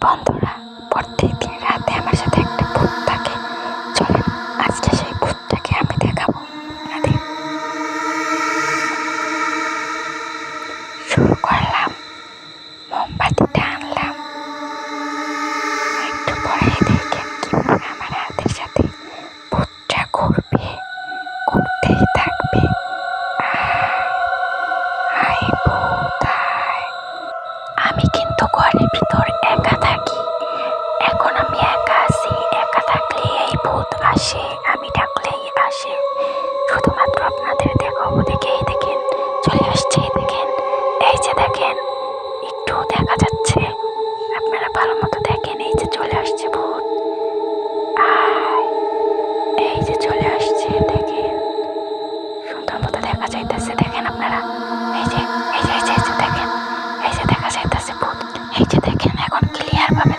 বন্ধুরা, প্রত্যেকদিন রাতে আমার সাথে একটা ভূত থাকে। চলেন আজকে সেই ভূতটাকে আমি দেখাবো আপনাদের। শুরু করলাম, মোমবাতিটা আনলাম, একটু পরেই দেখেন কিভাবে আমার হাতের সাথে ভূতটা ঘুরবে, ঘুরতেই থাকবে। আয় ভূত আয়। আমি কিন্তু ঘরের ভিতর একা থাকি। এখন আমি একা আছি, একা থাকলে এই ভূত আসে, আমি ডাকলেই আসে। শুধুমাত্র আপনাদের দেখাবো, দেখেই দেখেন চলে আসছে, দেখেন, এই যে দেখেন, একটু দেখা যাচ্ছে, আপনারা ভালো মতো দেখেন, এই যে চলে আসছে ভূত। এই যে চলে আসছে, দেখেন সুন্দর মতো দেখা যাইতেছে, দেখেন আপনারা, এই যে এই যে এই যে দেখেন, এই যে দেখা যাইতেছে ভূত, এই যে দেখেন এখন ক্লিয়ার ভাবে